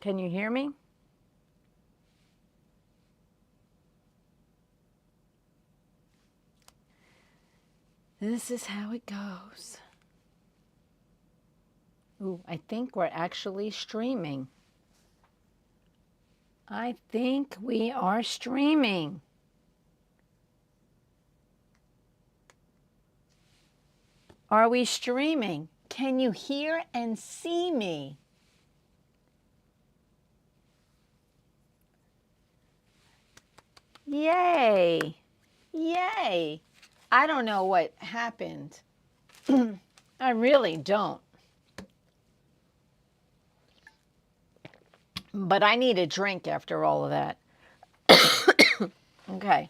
Can you hear me? This is how it goes. Ooh, I think we're actually streaming. I think we are streaming. Are we streaming? Can you hear and see me? Yay! Yay! I don't know what happened. I really don't. But I need a drink after all of that. Okay.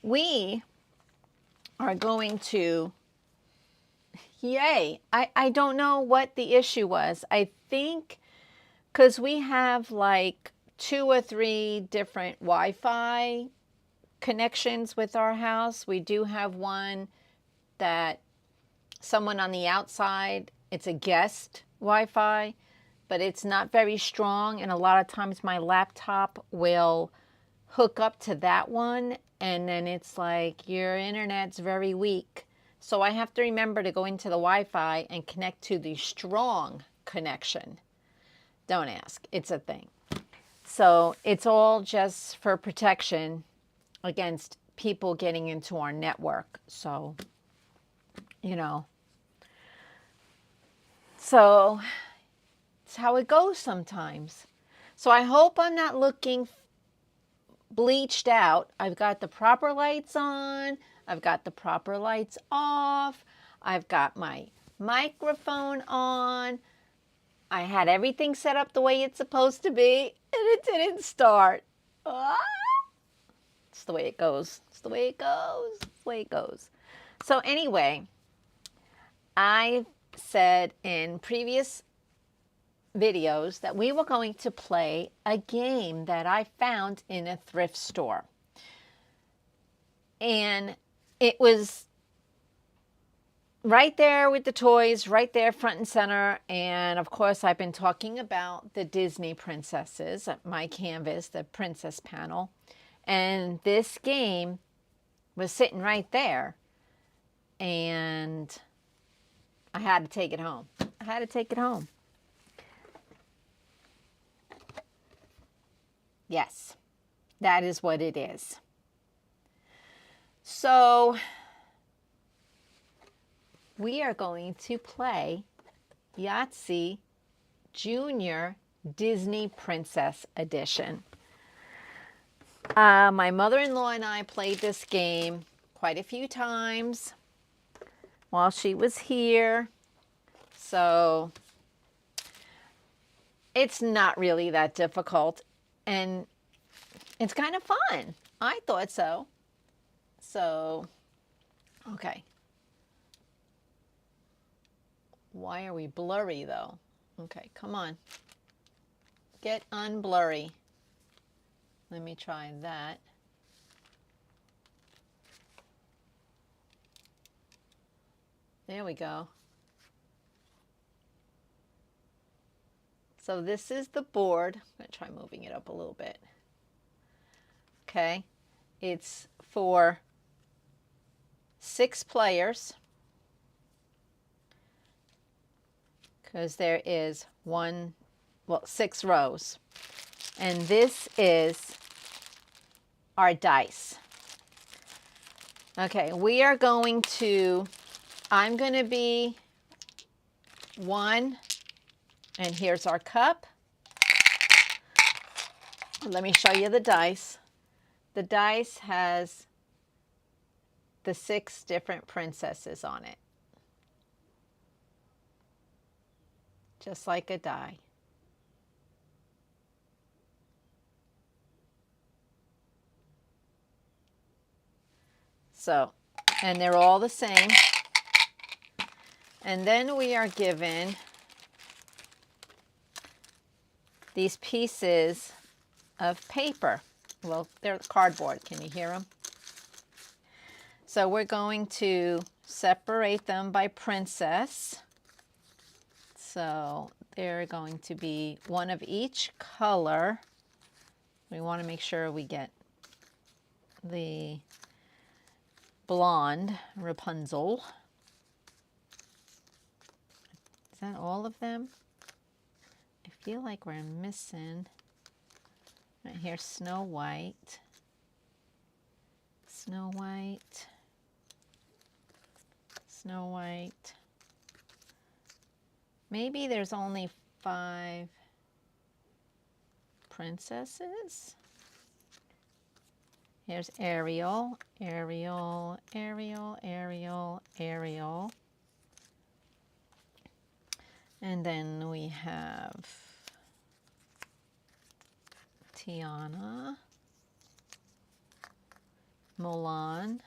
We are going to, yay. I don't know what the issue was. I think because we have like 2 or 3 different Wi-Fi connections with our house. We do have one that someone on the outside, it's a guest Wi-Fi, but it's not very strong. And a lot of times my laptop will hook up to that one. And then it's like, your internet's very weak. So I have to remember to go into the Wi-Fi and connect to the strong connection. Don't ask. It's a thing. So it's all just for protection against people getting into our network. So, you know. So it's how it goes sometimes. So I hope I'm not looking bleached out. I've got the proper lights on. I've got the proper lights off. I've got my microphone on. I had everything set up the way it's supposed to be, and it didn't start. Ah! It's the way it goes. It's the way it goes. It's the way it goes. So anyway, I said in previous videos that we were going to play a game that I found in a thrift store. And it was right there with the toys, right there front and center. And of course, I've been talking about the Disney princesses, my canvas, the princess panel. And this game was sitting right there. And I had to take it home. I had to take it home. Yes, that is what it is. So we are going to play Yatzee Junior Disney Princess Edition. My mother-in-law and I played this game quite a few times while she was here. So it's not really that difficult. And it's kind of fun. I thought so. So, okay. Why are we blurry though? Okay, come on. Get unblurry. Let me try that. There we go. So this is the board. I'm going to try moving it up a little bit. Okay. It's for 6 players. Because there is 6 rows. And this is our dice. Okay, we are going to, I'm going to be 1, and here's our cup. Let me show you the dice. The dice has the 6 different princesses on it. Just like a die. So, and they're all the same. And then we are given these pieces of paper. Well, they're cardboard. Can you hear them? So we're going to separate them by princess. So they're going to be one of each color. We want to make sure we get the blonde Rapunzel. Is that all of them? I feel like we're missing. Right here, Snow White. Snow White. Snow White. Maybe there's only 5 princesses. Here's Ariel, Ariel, Ariel, Ariel, Ariel. And then we have Tiana, Mulan,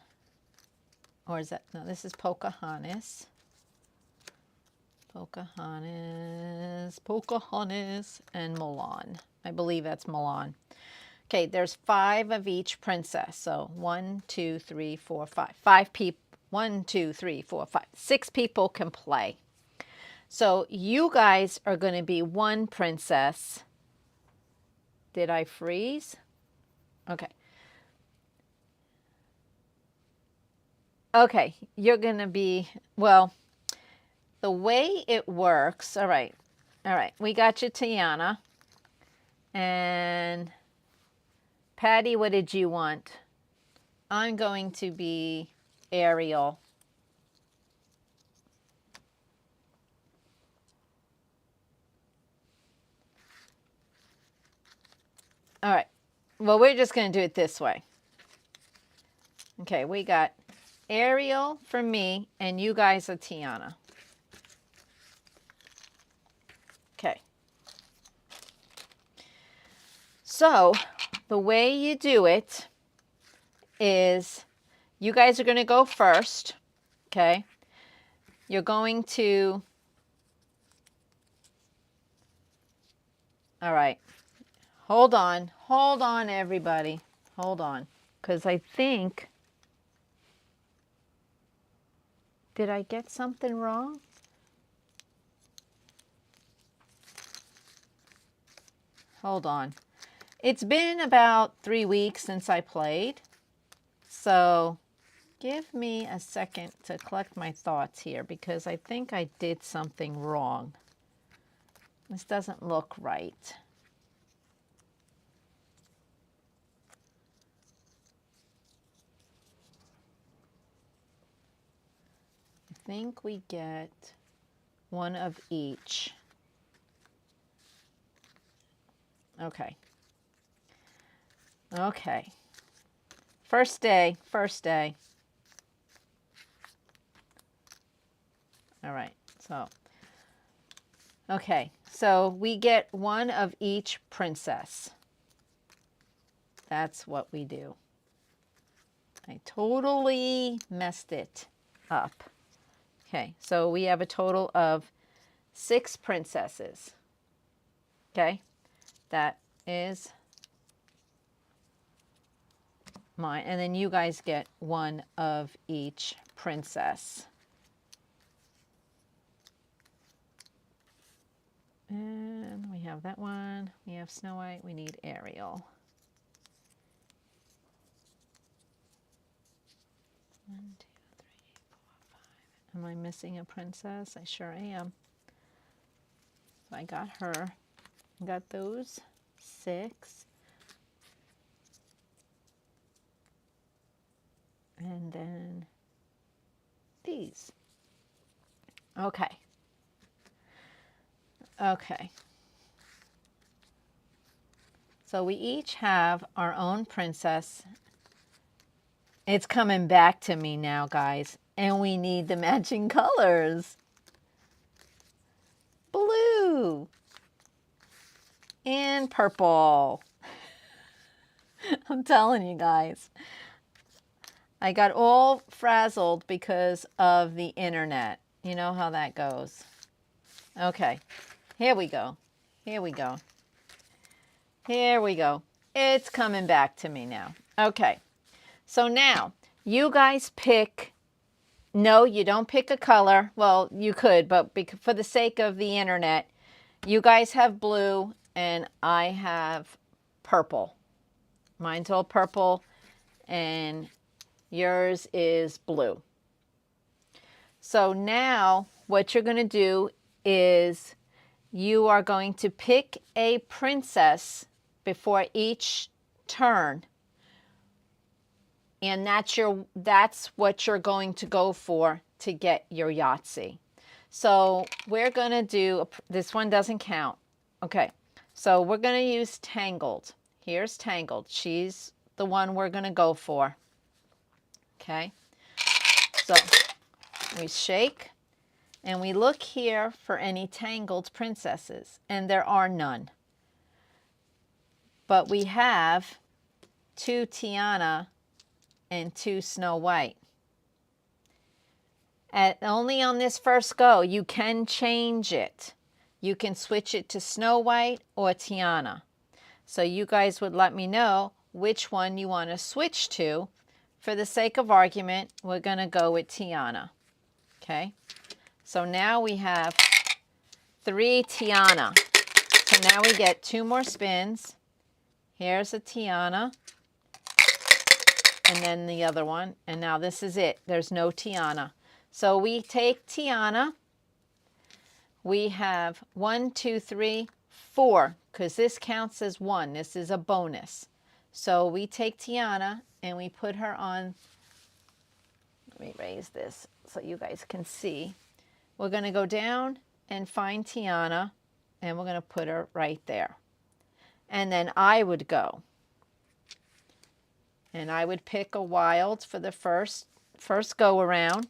or is that, no, this is Pocahontas. Pocahontas, Pocahontas, and Mulan. I believe that's Mulan. Okay, there's 5 of each princess. So 1, 2, 3, 4, 5. 5 people. 1, 2, 3, 4, 5. 6 people can play. So you guys are going to be one princess. Did I freeze? Okay. Okay, you're going to be, well, the way it works, all right, we got you, Tiana. And Patty, what did you want? I'm going to be Ariel. All right, well, we're just going to do it this way. Okay, we got Ariel for me, and you guys are Tiana. Okay. So the way you do it is you guys are going to go first, okay? You're going to, all right, hold on, everybody, hold on, because I think, did I get something wrong? Hold on. It's been about 3 weeks since I played, so give me a second to collect my thoughts here because I think I did something wrong. This doesn't look right. I think we get one of each. Okay. Okay. First day. All right, so, okay, so we get one of each princess. That's what we do. I totally messed it up. Okay, so we have a total of 6 princesses. Okay, that is mine. And then you guys get one of each princess. And we have that one. We have Snow White. We need Ariel. 1, 2, 3, 4, 5. Am I missing a princess? I sure am. So I got her. I got those 6. And then these. Okay. Okay. So we each have our own princess. It's coming back to me now, guys. And we need the matching colors. Blue. And purple. I'm telling you guys. I got all frazzled because of the internet. You know how that goes. Okay. Here we go. Here we go. Here we go. It's coming back to me now. Okay. So now, you guys pick. No, you don't pick a color. Well, you could, but for the sake of the internet, You guys have blue and I have purple. Mine's all purple and yours is blue. So now what you're going to do is you are going to pick a princess before each turn. And that's what you're going to go for to get your Yahtzee. So we're going to do, this one doesn't count. Okay, so we're going to use Tangled. Here's Tangled. She's the one we're going to go for. Okay, so we shake and we look here for any Tangled princesses, and there are none. But we have 2 Tiana and 2 Snow White. Only on this first go, you can change it. You can switch it to Snow White or Tiana. So you guys would let me know which one you want to switch to. For the sake of argument, we're going to go with Tiana. Okay? So now we have 3 Tiana. So now we get 2 more spins. Here's a Tiana. And then the other one. And now this is it. There's no Tiana. So we take Tiana. We have 1, 2, 3, 4, because this counts as 1. This is a bonus. So we take Tiana and we put her on. Let me raise this so you guys can see. We're going to go down and find Tiana, and we're going to put her right there. And then I would go. And I would pick a wild for the first go around.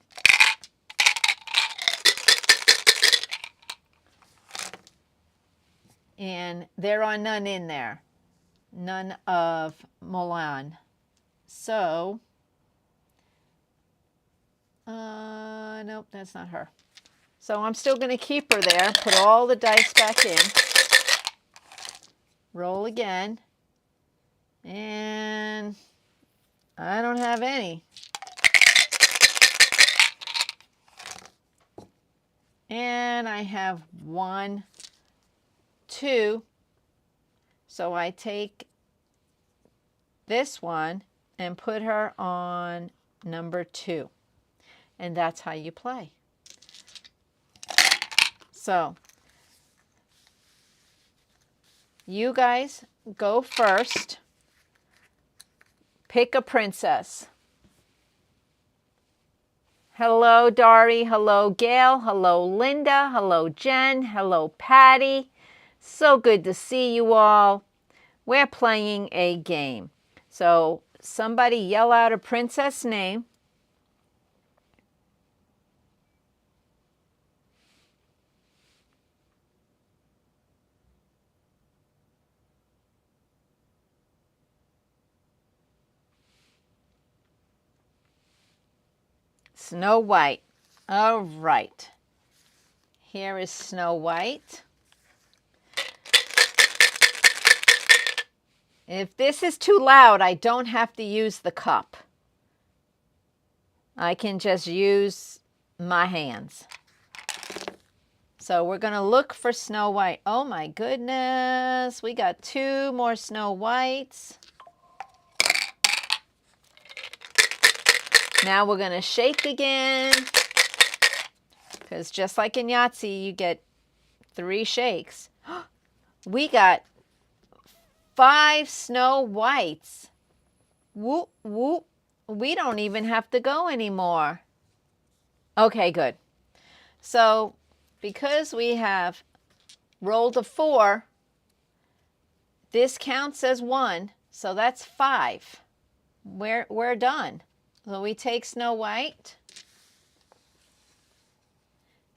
And there are none in there. None of Milan. So, nope, that's not her. So I'm still going to keep her there. Put all the dice back in. Roll again. And I don't have any. And I have 1, 2. So I take this one and put her on number 2. And that's how you play. So you guys go first. Pick a princess. Hello, Dari. Hello, Gail. Hello, Linda. Hello, Jen. Hello, Patty. So good to see you all. We're playing a game. So somebody yell out a princess name. Snow White. All right. Here is Snow White. If this is too loud, I don't have to use the cup. I can just use my hands. So we're going to look for Snow White. Oh my goodness. We got 2 more Snow Whites. Now we're going to shake again. Because just like in Yahtzee, you get 3 shakes. We got 5 Snow Whites. Whoop, whoop. We don't even have to go anymore. Okay, good. So because we have rolled a 4, this counts as 1. So that's 5. We're done. So we take Snow White.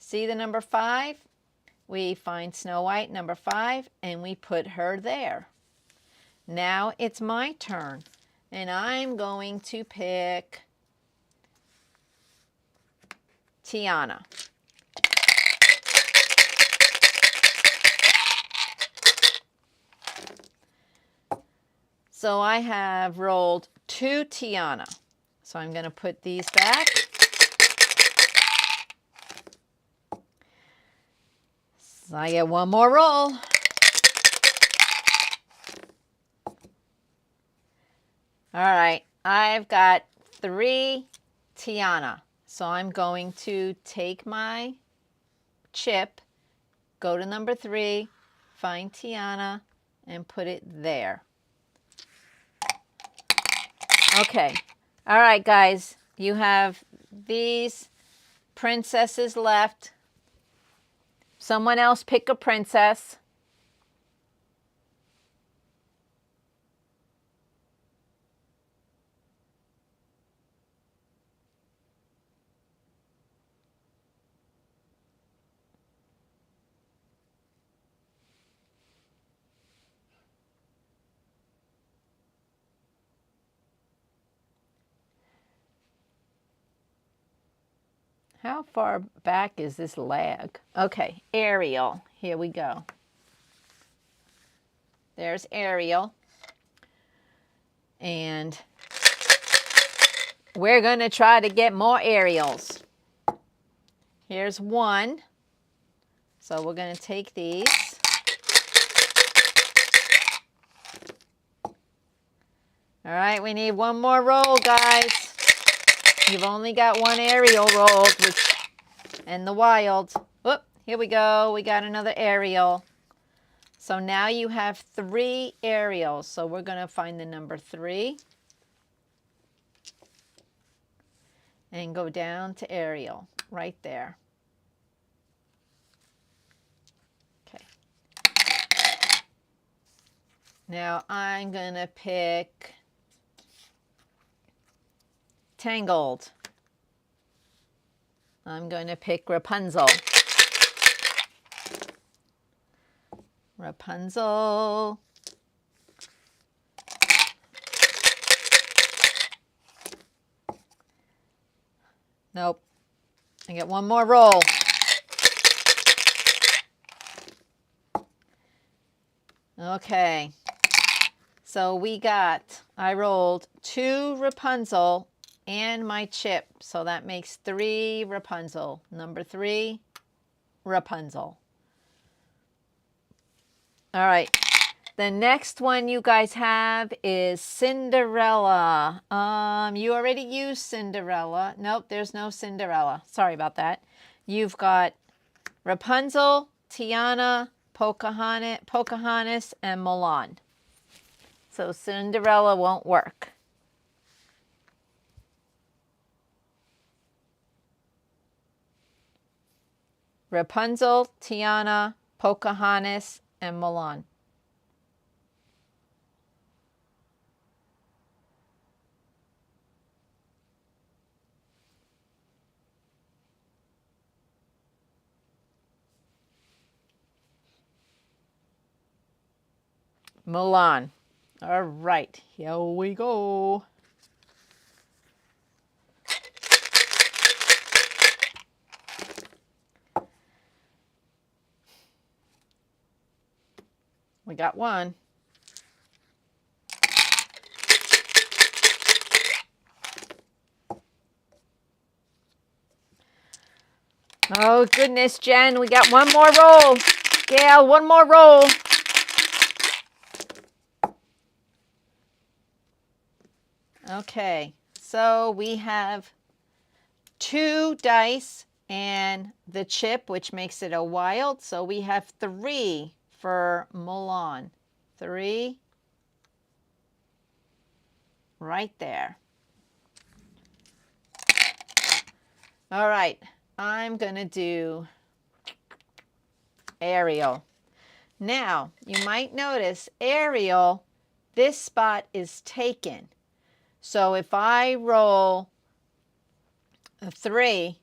See the number 5? We find Snow White, number 5, and we put her there. Now it's my turn, and I'm going to pick Tiana. So I have rolled 2 Tiana. So I'm going to put these back. So I get one more roll. All right, I've got 3 Tiana. So I'm going to take my chip, go to number 3, find Tiana, and put it there. Okay. All right, guys. You have these princesses left. Someone else pick a princess. How far back is this lag? Okay, Ariel. Here we go. There's Ariel. And we're going to try to get more Ariels. Here's one. So we're going to take these. All right, we need one more roll, guys. You've only got one Ariel rolled, and the wild. Whoop, here we go. We got another Ariel. So now you have 3 Ariels. So we're going to find the number 3 and go down to Ariel right there. Okay. Now I'm going to pick Tangled. I'm going to pick Rapunzel. Rapunzel. Nope. I get one more roll. Okay. So I rolled 2 Rapunzel and my chip. So that makes 3 Rapunzel. Number 3, Rapunzel. All right. The next one you guys have is Cinderella. You already used Cinderella. Nope, there's no Cinderella. Sorry about that. You've got Rapunzel, Tiana, Pocahontas, and Mulan. So Cinderella won't work. Rapunzel, Tiana, Pocahontas, and Mulan. Mulan. All right, here we go. We got one. Oh, goodness, Jen, we got one more roll. Gail, one more roll. Okay, so we have 2 dice and the chip, which makes it a wild. So we have 3 for Mulan. 3 right there. All right, I'm going to do Ariel. Now, you might notice Ariel, this spot is taken. So if I roll a 3,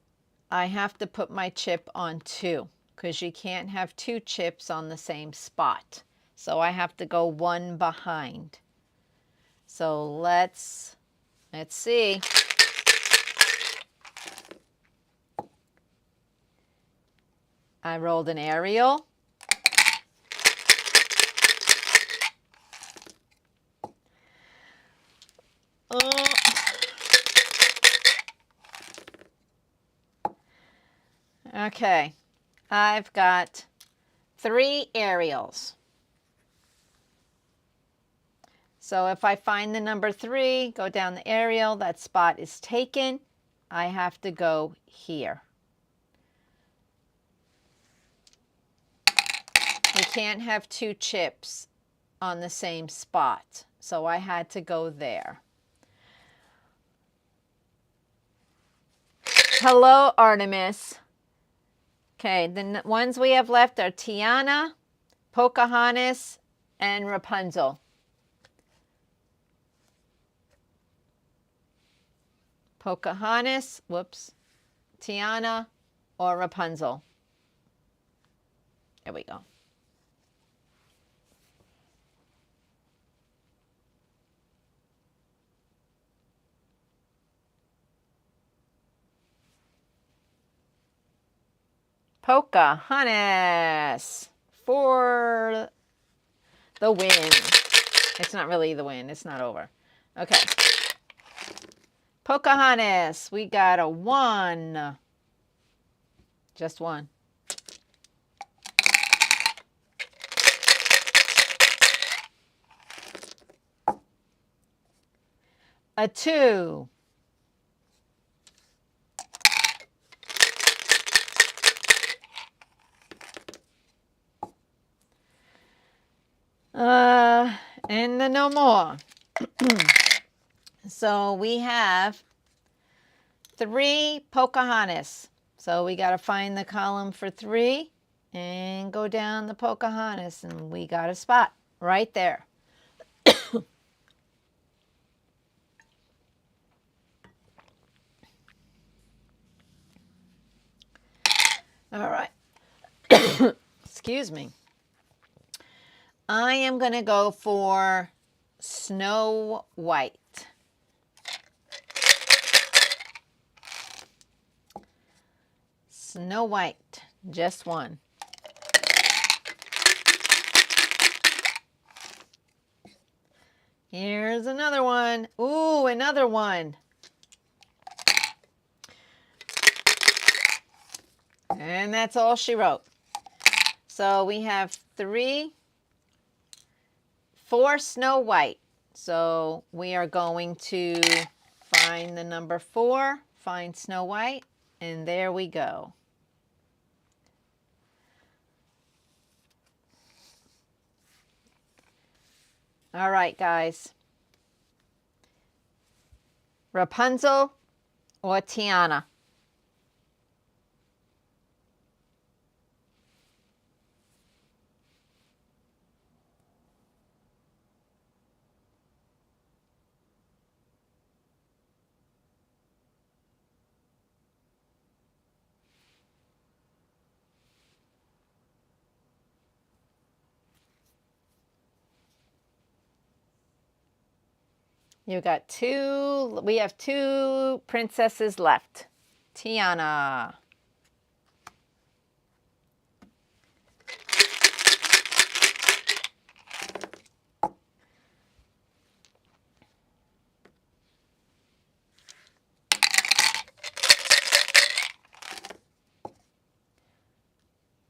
I have to put my chip on 2 because you can't have 2 chips on the same spot. So I have to go 1 behind. So let's see. I rolled an Ariel. Okay, I've got 3 Ariels. So if I find the number 3, go down the Ariel, that spot is taken. I have to go here. We can't have 2 chips on the same spot, so I had to go there. Hello, Artemis. Okay, the ones we have left are Tiana, Pocahontas, and Rapunzel. Pocahontas, whoops, Tiana, or Rapunzel. There we go. Pocahontas for the win. It's not really the win. It's not over. Okay. Pocahontas, we got a 1. Just 1. A 2. And then no more. So we have 3 Pocahontas. So we got to find the column for 3 and go down the Pocahontas, and we got a spot right there. All right. Excuse me. I am going to go for Snow White. Snow White, just 1. Here's another one. Ooh, another 1. And that's all she wrote. So we have 4 Snow White. So we are going to find the number 4, find Snow White, and there we go. All right, guys. Rapunzel or Tiana? You got 2, we have 2 princesses left. Tiana.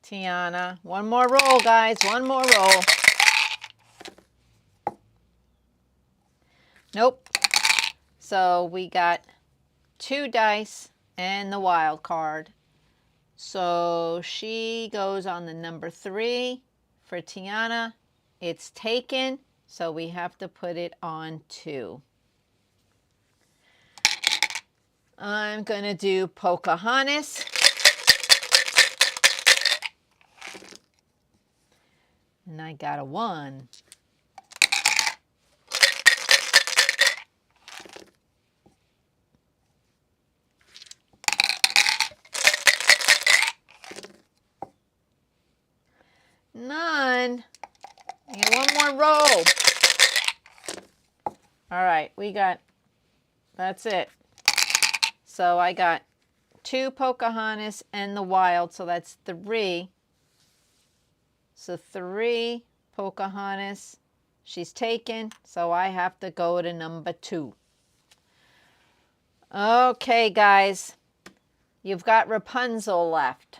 Tiana. One more roll, guys. One more roll. Nope. So we got 2 dice and the wild card. So she goes on the number 3 for Tiana. It's taken, so we have to put it on 2. I'm going to do Pocahontas. And I got a 1. None. I got 1 more roll. All right, that's it. So I got 2 Pocahontas and the wild, so that's 3. So 3 Pocahontas. She's taken, so I have to go to number 2. Okay, guys. You've got Rapunzel left.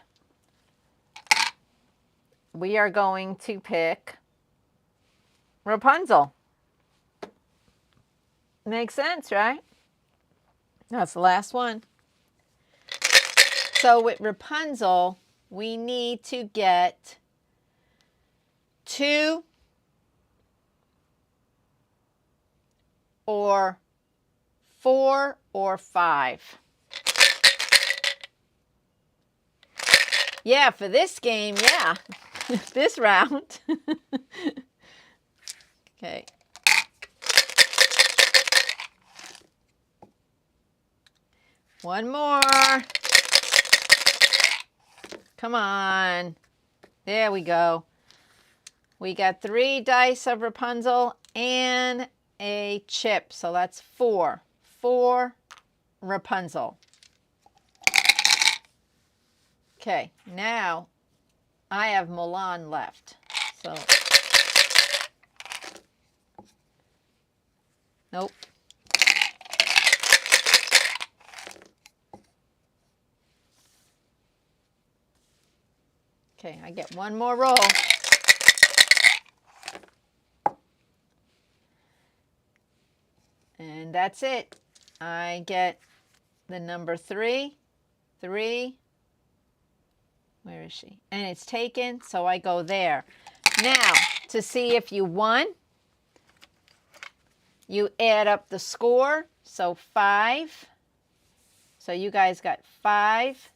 we are going to pick Rapunzel. Makes sense, right? That's the last one. So with Rapunzel, we need to get 2 or 4 or 5. Yeah, for this game, yeah. This round. Okay. One more. Come on. There we go. We got 3 dice of Rapunzel and a chip. So that's 4. 4 Rapunzel. Okay, now I have Mulan left. So, nope. Okay, I get one more roll. And that's it. I get the number 3. 3. Where is she? And it's taken, so I go there. Now, to see if you won, you add up the score. So 5. So you guys got 5.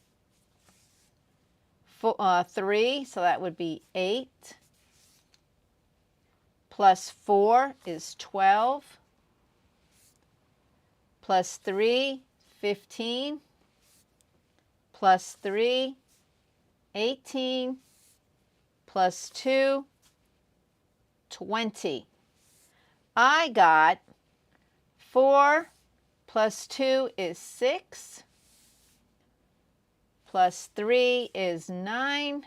3, so that would be 8. Plus 4 is 12. Plus 3, 15. Plus 3, 18. Plus 2, 20. I got 4 plus 2 is 6. Plus 3 is 9.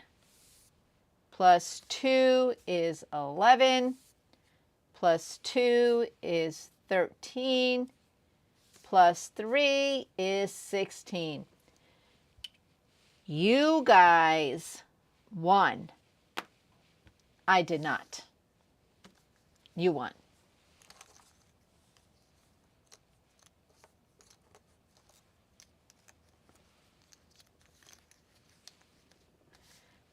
Plus 2 is 11. Plus 2 is 13. Plus 3 is 16. You guys won. I did not. You won.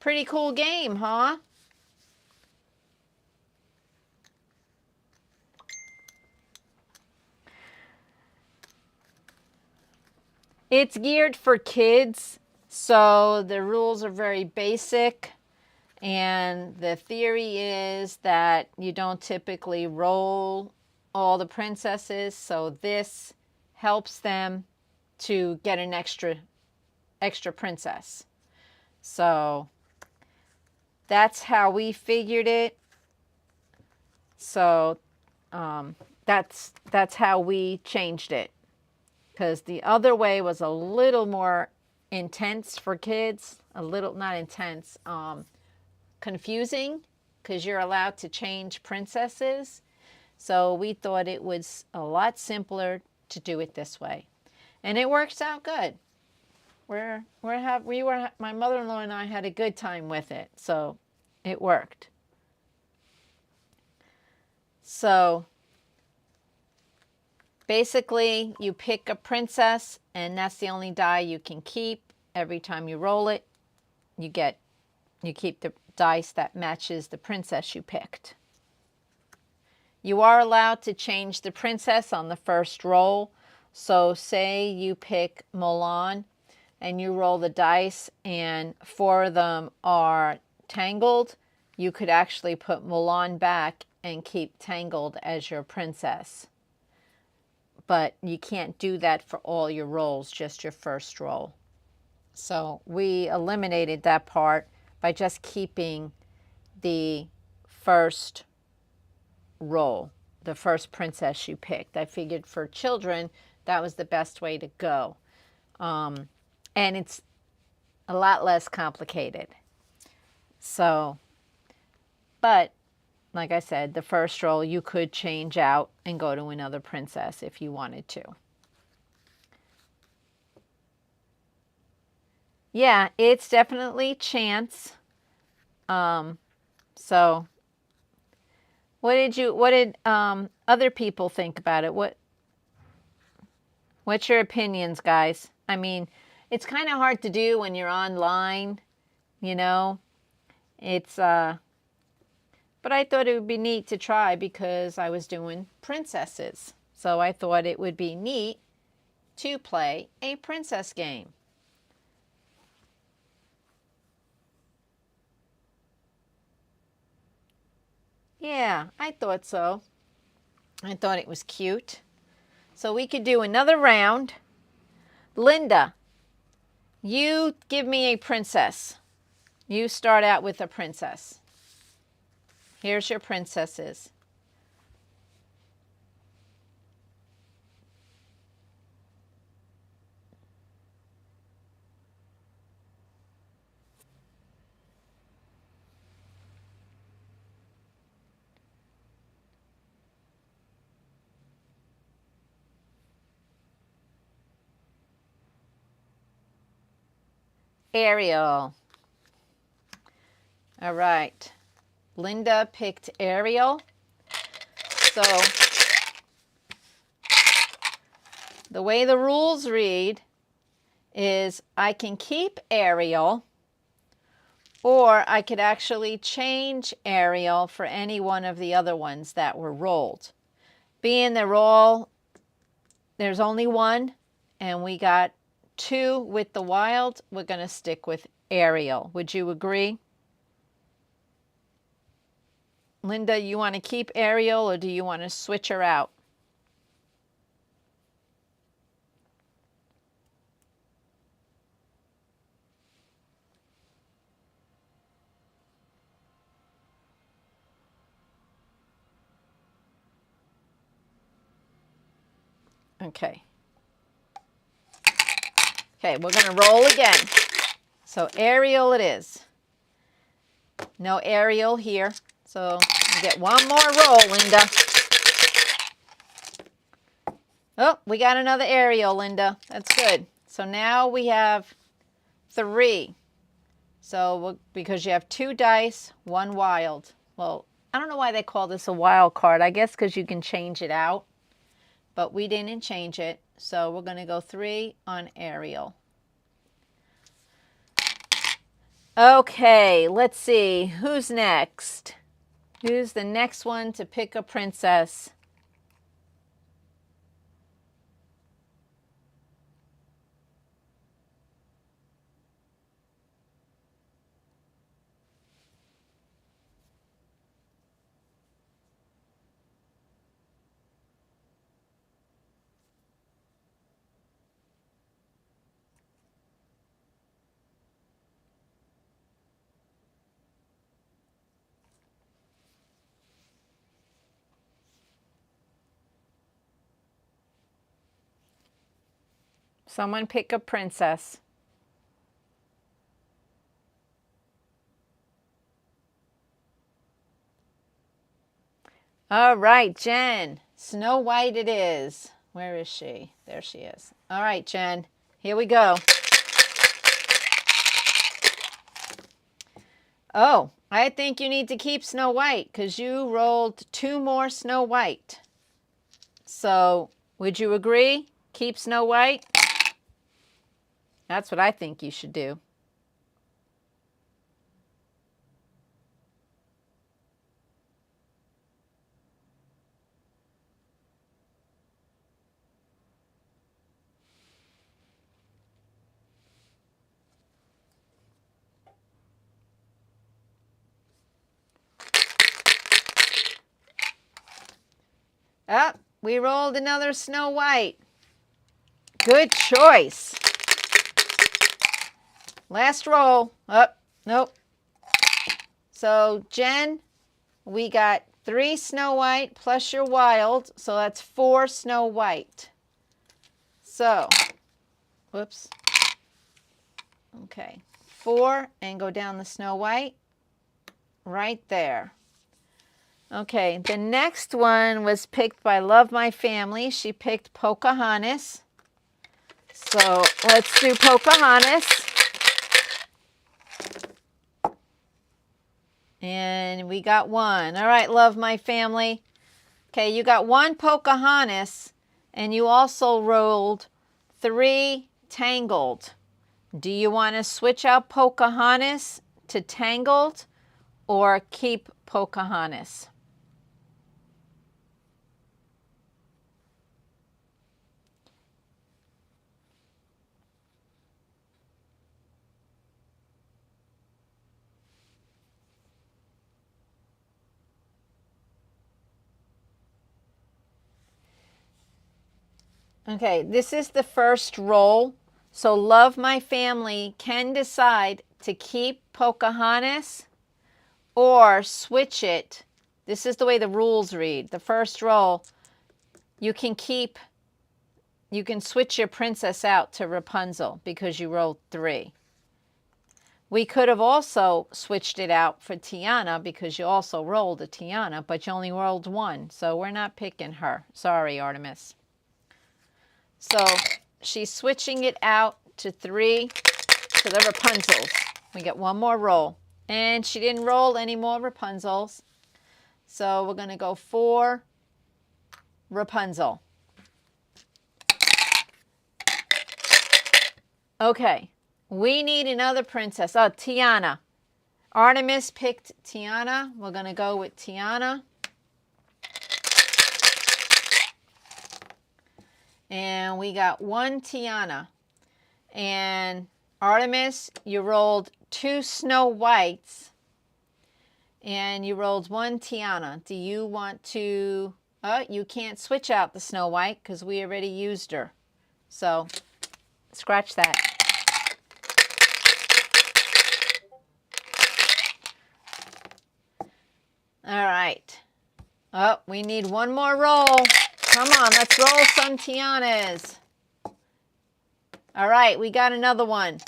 Pretty cool game, huh? It's geared for kids, so the rules are very basic. And the theory is that you don't typically roll all the princesses, so this helps them to get an extra princess. So that's how we figured it. So that's how we changed it, because the other way was a little more intense for kids. A little, not intense, confusing, because you're allowed to change princesses. So we thought it was a lot simpler to do it this way, and it works out good. My mother-in-law and I had a good time with it, so it worked. So basically, you pick a princess, and that's the only die you can keep. Every time you roll it, you keep the dice that matches the princess you picked. You are allowed to change the princess on the first roll. So say you pick Mulan and you roll the dice and 4 of them are tangled, you could actually put Mulan back and keep Tangled as your princess. But you can't do that for all your rolls, just your first roll. So we eliminated that part by just keeping the first roll, the first princess you picked. I figured for children that was the best way to go. And it's a lot less complicated. So, but like I said, the first roll you could change out and go to another princess if you wanted to. Yeah, it's definitely chance. So what did other people think about it? What's your opinions, guys? I mean, it's kind of hard to do when you're online, you know. It's but I thought it would be neat to try because I was doing princesses. So I thought it would be neat to play a princess game. Yeah, I thought so. I thought it was cute. So we could do another round. Linda, you give me a princess. You start out with a princess. Here's your princesses. Ariel. All right. Linda picked Ariel. So the way the rules read is I can keep Ariel, or I could actually change Ariel for any one of the other ones that were rolled. Being there's only one, and we got two with the wild, we're going to stick with Ariel. Would you agree? Linda, you want to keep Ariel, or do you want to switch her out? Okay. Okay, we're going to roll again. So Ariel it is. No Ariel here. So you get one more roll, Linda. Oh, we got another Ariel, Linda. That's good. So now we have 3. So because you have 2 dice, 1 wild. Well, I don't know why they call this a wild card. I guess because you can change it out. But we didn't change it. So we're going to go 3 on Ariel. Okay, let's see. Who's next? Who's the next one to pick a princess? Someone pick a princess. All right, Jen. Snow White it is. Where is she? There she is. All right, Jen. Here we go. Oh, I think you need to keep Snow White because you rolled 2 more Snow White. So, would you agree? Keep Snow White? That's what I think you should do. Oh, we rolled another Snow White. Good choice. Last roll. Oh, nope. So, Jen, we got 3 Snow White plus your wild, so that's 4 Snow White. So, whoops. Okay, 4, and go down the Snow White right there. Okay, the next one was picked by Love My Family. She picked Pocahontas. So let's do Pocahontas. And we got one. All right, love my family. Okay, you got one Pocahontas, and you also rolled 3 Tangled. Do you want to switch out Pocahontas to Tangled or keep Pocahontas? Okay, this is the first roll. So Love My Family can decide to keep Pocahontas or switch it. This is the way the rules read. The first roll, you can switch your princess out to Rapunzel because you rolled 3. We could have also switched it out for Tiana because you also rolled a Tiana, but you only rolled 1. So we're not picking her. Sorry, Artemis. So she's switching it out to 3 to the Rapunzels. We get one more roll. And she didn't roll any more Rapunzels. So we're going to go 4 Rapunzel. Okay. We need another princess. Oh, Tiana. Artemis picked Tiana. We're going to go with Tiana. And we got 1 Tiana. And Artemis, you rolled 2 Snow Whites. And you rolled 1 Tiana. Do you want to... Oh, you can't switch out the Snow White because we already used her. So, scratch that. All right. Oh, we need one more roll. Come on, let's roll some Tianas. All right, we got another one.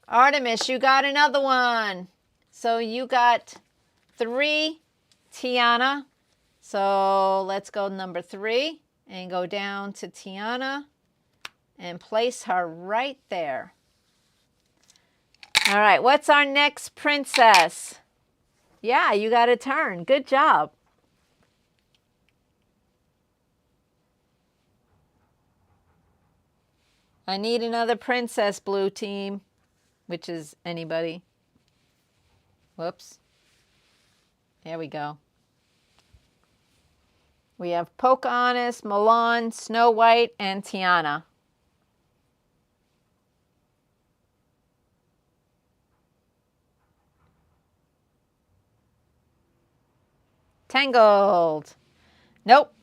Artemis, you got another one. So you got 3 Tiana. So let's go number 3 and go down to Tiana and place her right there. All right, what's our next princess? Yeah, you got a turn. Good job. I need another princess, blue team, which is anybody. Whoops. There we go. We have Pocahontas, Mulan, Snow White, and Tiana. Tangled. Nope.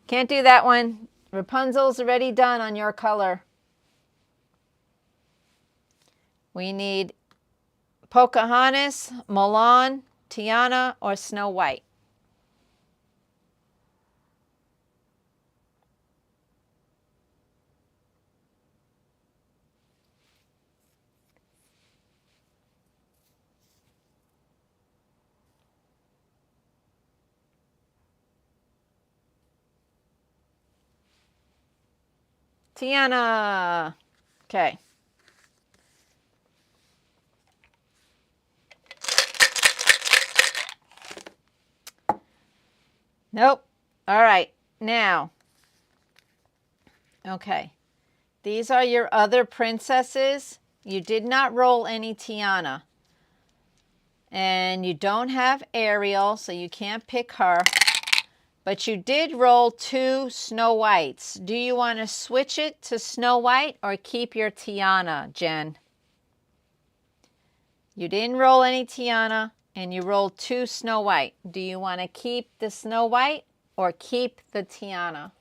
Can't do that one. Rapunzel's already done on your color. We need Pocahontas, Mulan, Tiana, or Snow White. Tiana. Okay. Nope. All right. Now. Okay. These are your other princesses. You did not roll any Tiana. And you don't have Ariel, so you can't pick her. But you did roll 2 Snow Whites. Do you want to switch it to Snow White or keep your Tiana, Jen? You didn't roll any Tiana, and you rolled 2 Snow White. Do you want to keep the Snow White or keep the Tiana?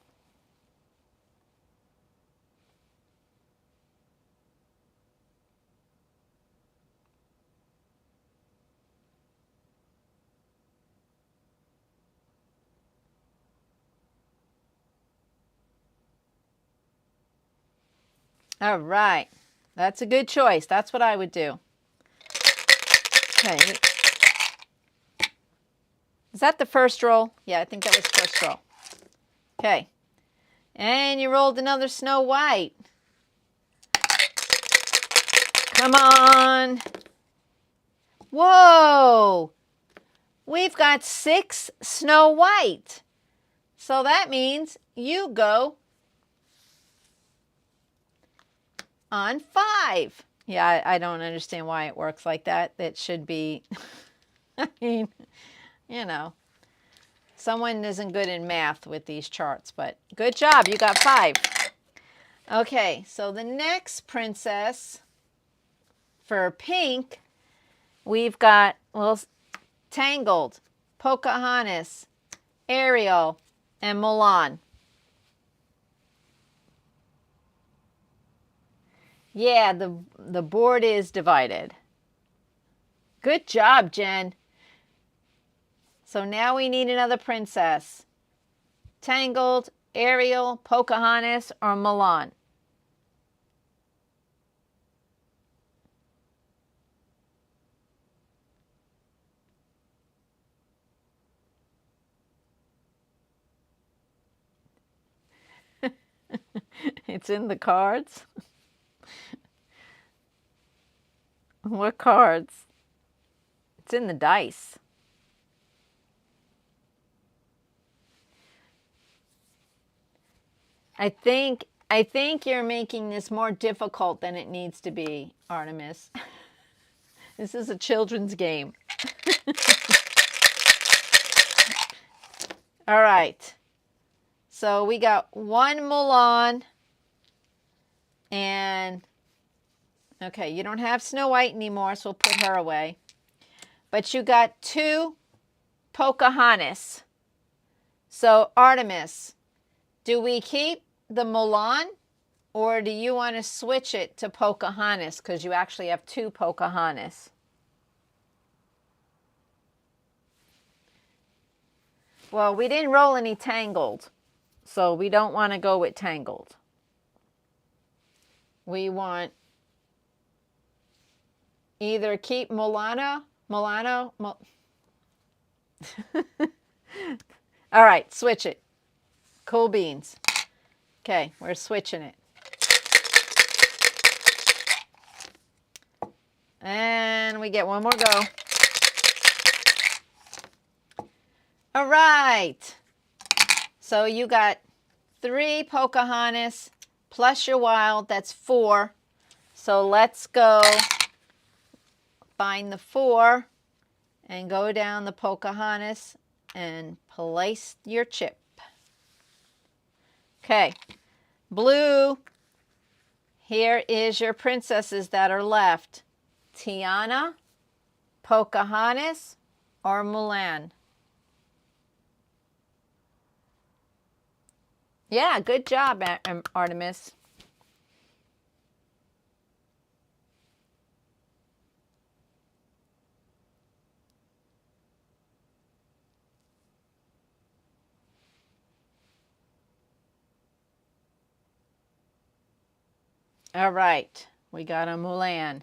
All right. That's a good choice. That's what I would do. Okay. Is that the first roll? Yeah, I think that was the first roll. Okay. And you rolled another Snow White. Come on. Whoa! We've got 6 Snow White. So that means you go on 5. Yeah, I don't understand why it works like that. It should be, I mean, you know, someone isn't good in math with these charts, but good job. You got 5. Okay, so the next princess for pink, we've got, well, Tangled, Pocahontas, Ariel, and Mulan. Yeah, the board is divided. Good job, Jen. So now we need another princess. Tangled, Ariel, Pocahontas, or Mulan? It's in the cards. What cards? It's in the dice. I think you're making this more difficult than it needs to be, Artemis. This is a children's game. All right. So we got 1 Mulan and, okay, you don't have Snow White anymore, so we'll put her away. But you got 2 Pocahontas. So Artemis, do we keep the Mulan or do you want to switch it to Pocahontas because you actually have 2 Pocahontas? Well, we didn't roll any Tangled, so we don't want to go with Tangled. We want either keep Milano. All right, switch it. Cool beans. Okay, we're switching it. And we get one more go. All right. So you got 3 Pocahontas plus your wild. That's 4. So let's go find the 4 and go down the Pocahontas and place your chip. Okay. Blue. Here is your princesses that are left. Tiana, Pocahontas, or Mulan? Yeah, good job, Artemis. All right, we got a Mulan.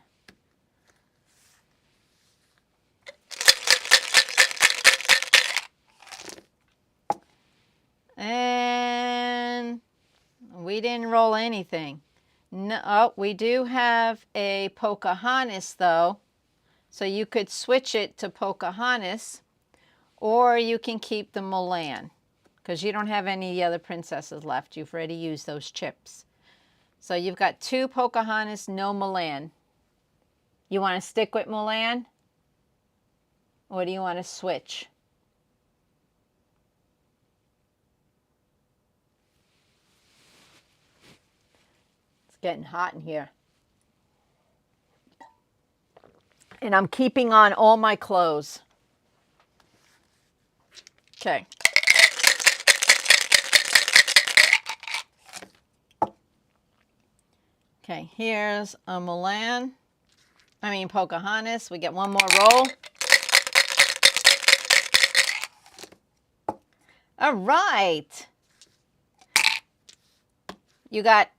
And we didn't roll anything. No, oh, we do have a Pocahontas though. So you could switch it to Pocahontas or you can keep the Mulan because you don't have any other princesses left. You've already used those chips. So you've got 2 Pocahontas, no Mulan. You want to stick with Mulan? Or do you want to switch? It's getting hot in here. And I'm keeping on all my clothes. Okay. Okay, here's a Pocahontas. We get one more roll. All right. You got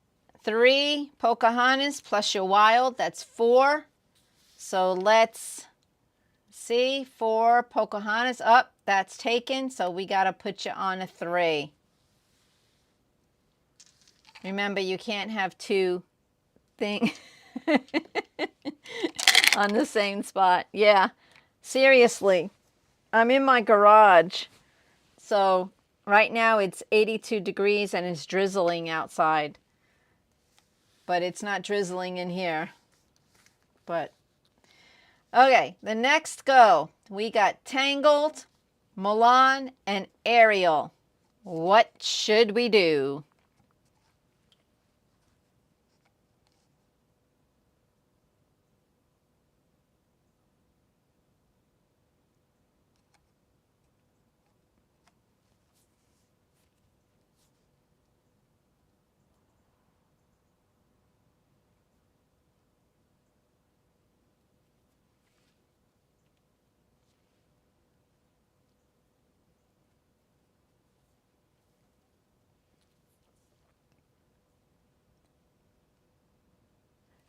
3 Pocahontas plus your wild. That's 4. So let's see. 4 Pocahontas. Up. That's taken. So we got to put you on a 3. Remember, you can't have 2 things. On the same spot. Yeah. Seriously. I'm in my garage. So right now it's 82 degrees and it's drizzling outside. But it's not drizzling in here. But okay, the next go. We got Tangled, Milan, and Ariel. What should we do?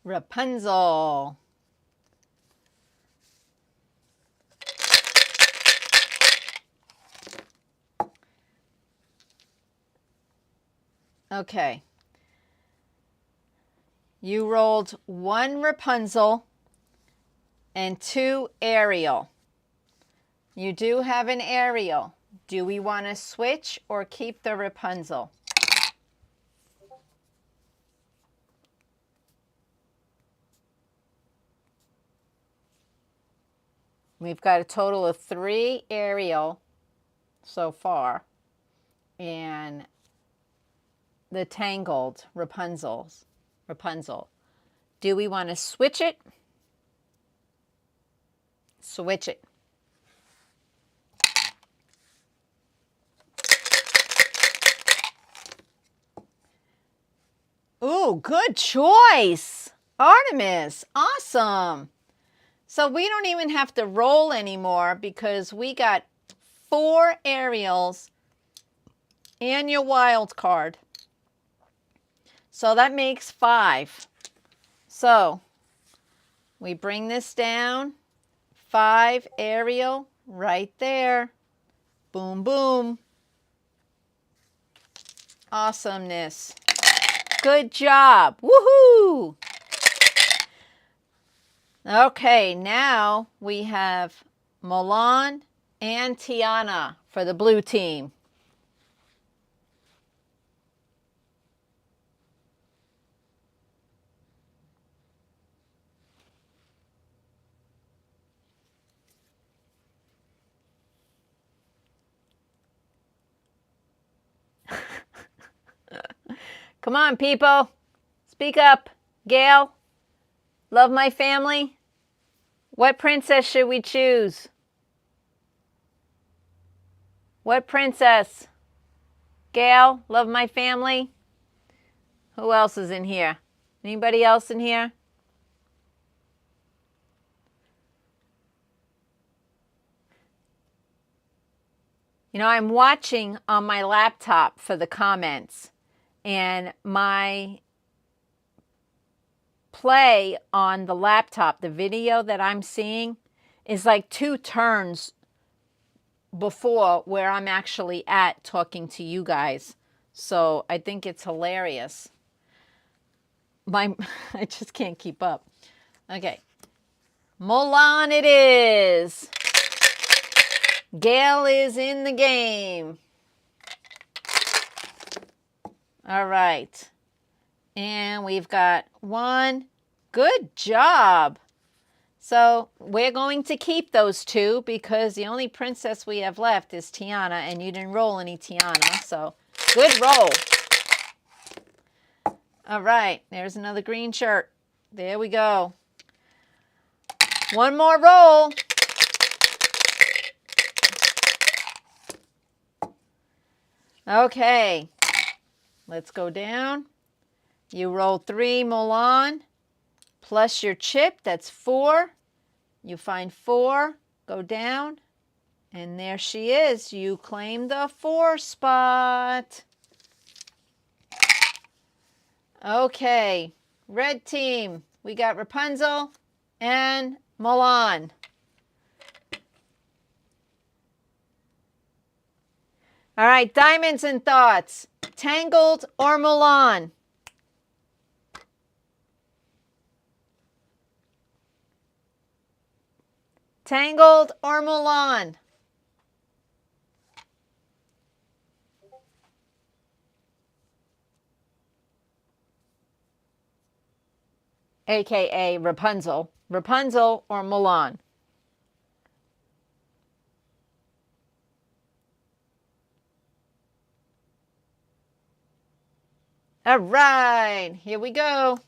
Rapunzel. Okay. You rolled 1 Rapunzel and 2 Ariel. You do have an Ariel. Do we want to switch or keep the Rapunzel? We've got a total of 3 Ariel so far. And the Tangled Rapunzel. Do we want to switch it? Switch it. Ooh, good choice. Artemis, awesome. So we don't even have to roll anymore because we got 4 Ariels and your wild card. So that makes 5. So we bring this down. 5 Ariel right there. Boom, boom. Awesomeness. Good job. Woohoo! Okay, now we have Milan and Tiana for the blue team. Come on, people. Speak up. Gail, love my family. What princess should we choose? What princess? Gail, love my family. Who else is in here? Anybody else in here? You know, I'm watching on my laptop for the comments, and my play on the laptop, the video that I'm seeing, is like 2 turns before where I'm actually at talking to you guys. So I think it's hilarious. I just can't keep up. Okay. Mulan it is. Gail is in the game. All right. And we've got 1. Good job. So we're going to keep those 2 because the only princess we have left is Tiana, and you didn't roll any Tiana. So good roll. All right. There's another green shirt. There we go. 1 more roll. Okay. Let's go down. You roll 3 Mulan plus your chip. That's 4. You find 4. Go down. And there she is. You claim the 4 spot. Okay. Red team. We got Rapunzel and Mulan. All right. Diamonds and thoughts. Tangled or Mulan? Tangled or Mulan? AKA Rapunzel. Rapunzel or Mulan? All right, here we go.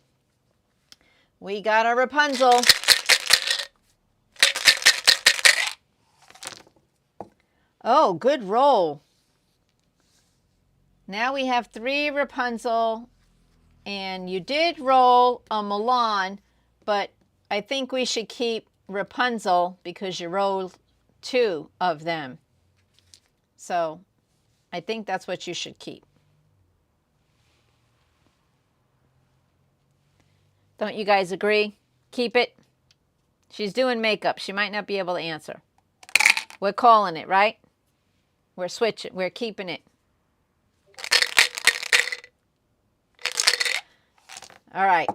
We got a Rapunzel. Oh, good roll. Now we have 3 Rapunzel, and you did roll a Mulan, but I think we should keep Rapunzel because you rolled 2 of them. So I think that's what you should keep. Don't you guys agree? Keep it. She's doing makeup. She might not be able to answer. We're calling it, right? We're switching. We're keeping it. All right.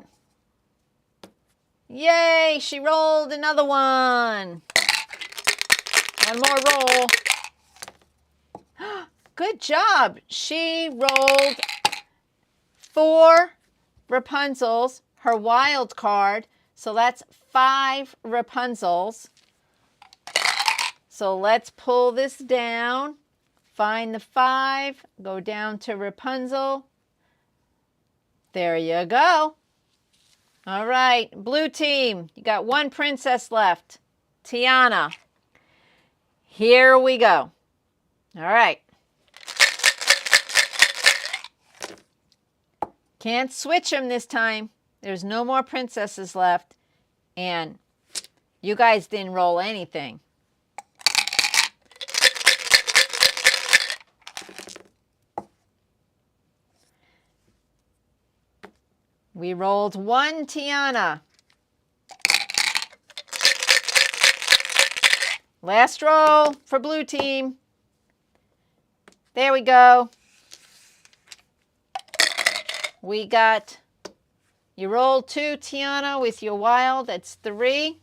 Yay, she rolled another one. One more roll. Good job. She rolled 4 Rapunzels, her wild card. So that's 5 Rapunzels. So let's pull this down. Find the 5. Go down to Rapunzel. There you go. All right, blue team, you got 1 princess left. Tiana. Here we go. All right. Can't switch them this time. There's no more princesses left. And you guys didn't roll anything. We rolled 1 Tiana. Last roll for blue team. There we go. We got, you rolled 2 Tiana with your wild, that's 3.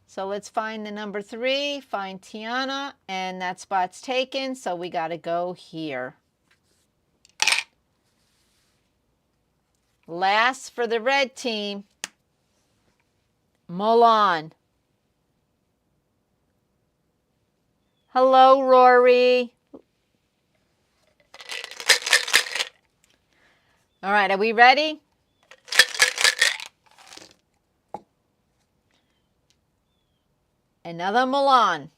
So let's find the number 3, find Tiana, and that spot's taken, so we got to go here. Last for the red team, Mulan. Hello, Rory. All right, are we ready? Another Mulan.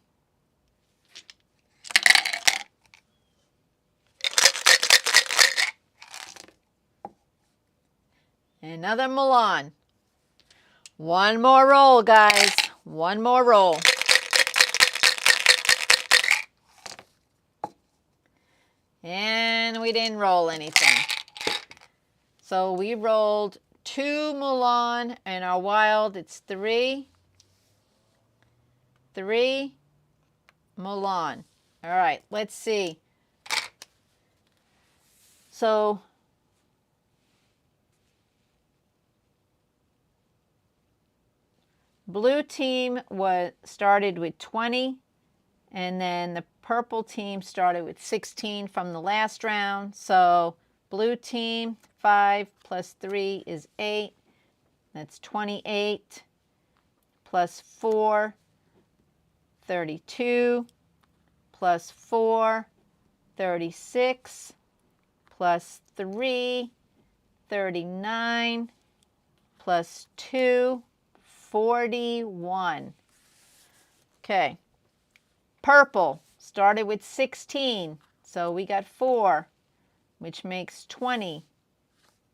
Another Mulan. One more roll, guys. One more roll. And we didn't roll anything. So we rolled 2 Mulan and our wild, it's 3. 3 Mulan. All right, let's see. So blue team started with 20, and then the purple team started with 16 from the last round. So blue team, 5 plus 3 is 8. That's 28 plus 4, 32 plus 4, 36 plus 3, 39 plus 2, 41. Okay. Purple started with 16, so we got 4, which makes 20.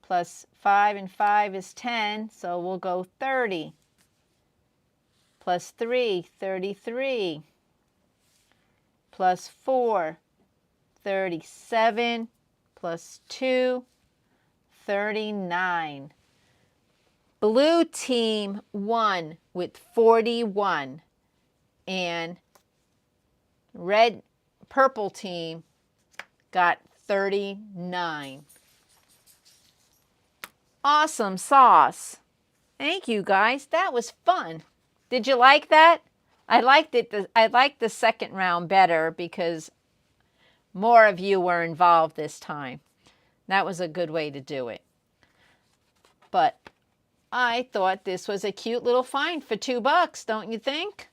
Plus 5 and 5 is 10, so we'll go 30. Plus 3, 33. Plus 4, 37. Plus 2, 39. Blue team won with 41, and purple team got 39. Awesome sauce. Thank you, guys. That was fun. Did you like that? I liked it. I liked the second round better because more of you were involved this time. That was a good way to do it. But I thought this was a cute little find for $2, don't you think?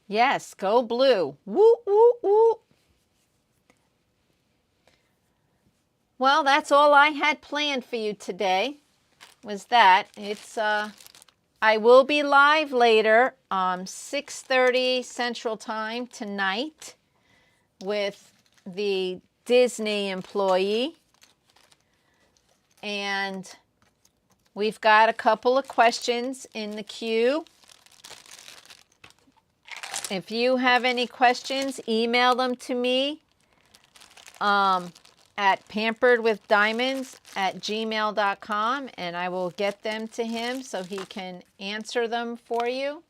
Yes, go blue. Woo, woo, woo. Well, that's all I had planned for you today, was that. I will be live later, 6:30 Central Time tonight with the Disney employee. And we've got a couple of questions in the queue. If you have any questions, email them to me at pamperedwithdiamonds@gmail.com, and I will get them to him so he can answer them for you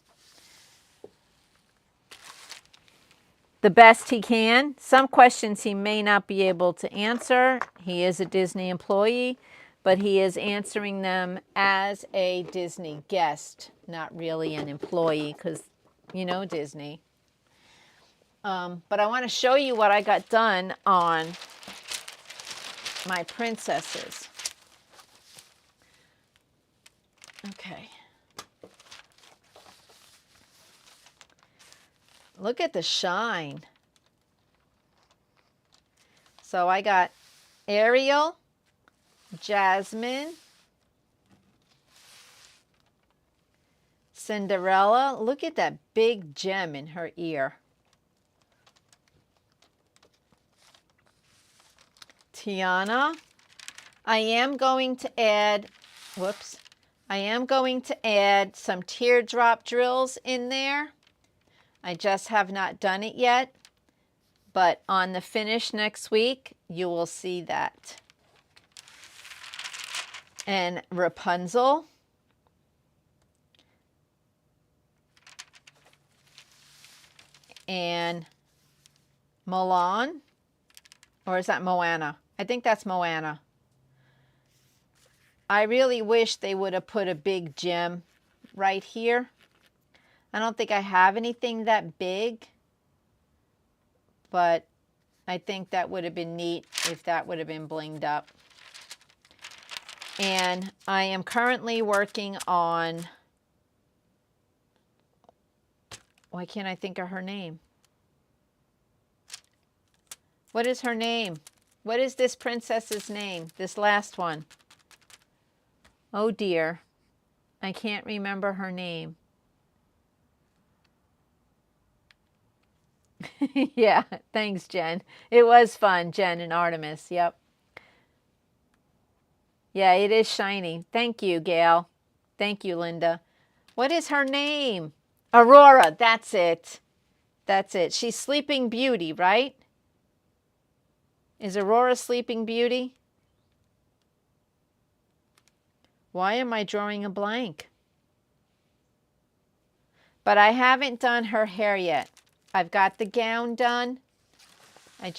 the best he can. Some questions he may not be able to answer. He is a Disney employee, but he is answering them as a Disney guest, not really an employee, because you know Disney. But I want to show you what I got done on my princesses. Okay. Look at the shine. So I got Ariel, Jasmine, Cinderella. Look at that big gem in her ear. Tiana. I am going to add, I am going to add some teardrop drills in there. I just have not done it yet, but on the finish next week, you will see that. And Rapunzel. And Mulan. Or is that Moana? I think that's Moana. I really wish they would have put a big gem right here. I don't think I have anything that big, but I think that would have been neat if that would have been blinged up. And I am currently working on, why can't I think of her name? What is her name? What is this princess's name? This last one. Oh dear. I can't remember her name. Yeah, thanks, Jen. It was fun, Jen and Artemis. Yep. Yeah, it is shiny. Thank you, Gail. Thank you, Linda. What is her name? Aurora. That's it. That's it. She's Sleeping Beauty, right? Is Aurora Sleeping Beauty? Why am I drawing a blank? But I haven't done her hair yet. I've got the gown done. I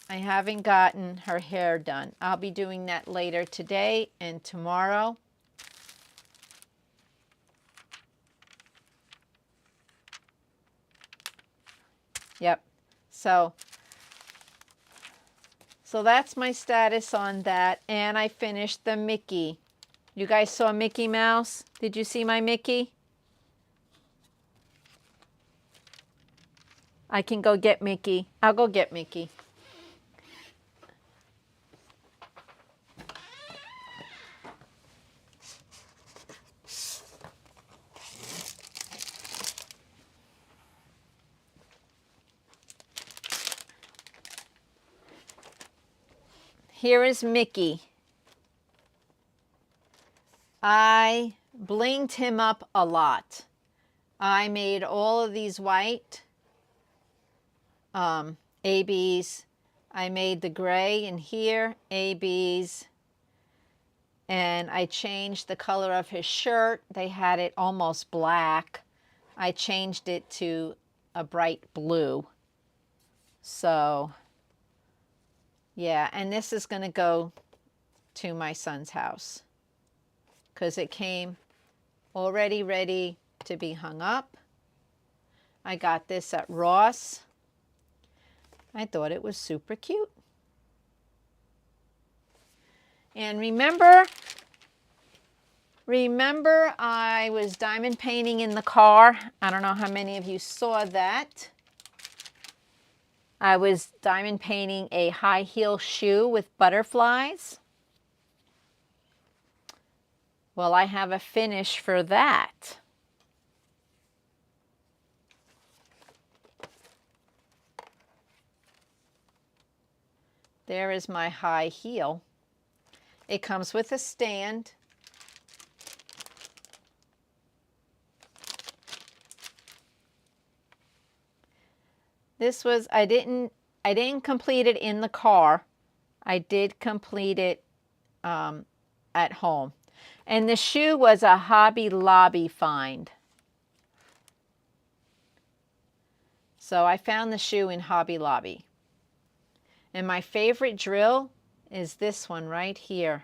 haven't gotten her hair done. I'll be doing that later today and tomorrow. Yep. So that's my status on that. And I finished the Mickey. You guys saw Mickey Mouse? Did you see my Mickey? I can go get Mickey. I'll go get Mickey. Here is Mickey. I blinged him up a lot. I made all of these white ABs. I made the gray in here, ABs. And I changed the color of his shirt. They had it almost black. I changed it to a bright blue. So yeah, and this is going to go to my son's house because it came already ready to be hung up. I got this at Ross. I thought it was super cute. And remember I was diamond painting in the car? I don't know how many of you saw that. I was diamond painting a high heel shoe with butterflies. Well, I have a finish for that. There is my high heel. It comes with a stand. This was, I didn't complete it in the car. I did complete it at home. And the shoe was a Hobby Lobby find. So I found the shoe in Hobby Lobby. And my favorite drill is this one right here.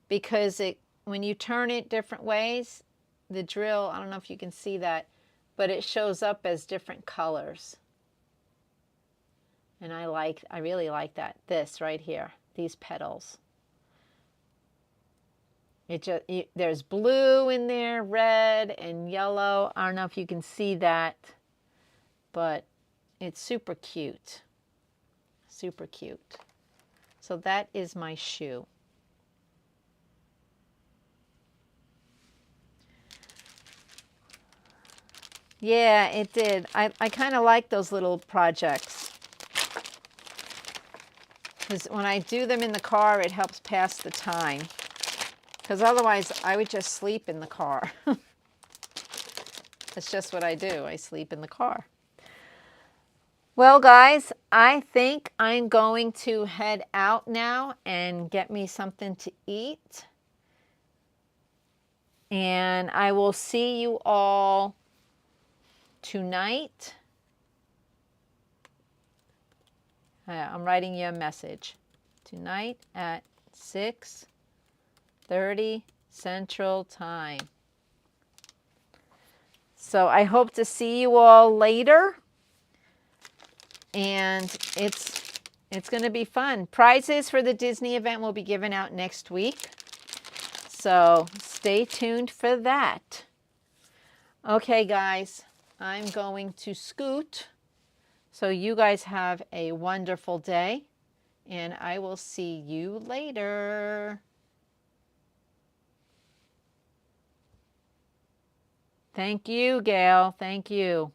Because when you turn it different ways, the drill, I don't know if you can see that, but it shows up as different colors. And I really like that. This right here, these petals. There's blue in there, red and yellow. I don't know if you can see that, but it's super cute. Super cute. So that is my shoe. Yeah, it did. I kind of like those little projects. Because when I do them in the car, it helps pass the time. Because otherwise, I would just sleep in the car. That's just what I do. I sleep in the car. Well, guys, I think I'm going to head out now and get me something to eat. And I will see you all tonight. I'm writing you a message. Tonight at 6:30 Central Time. So I hope to see you all later. And it's going to be fun. Prizes for the Disney event will be given out next week. So stay tuned for that. Okay, guys, I'm going to scoot. So you guys have a wonderful day, and I will see you later. Thank you, Gail. Thank you.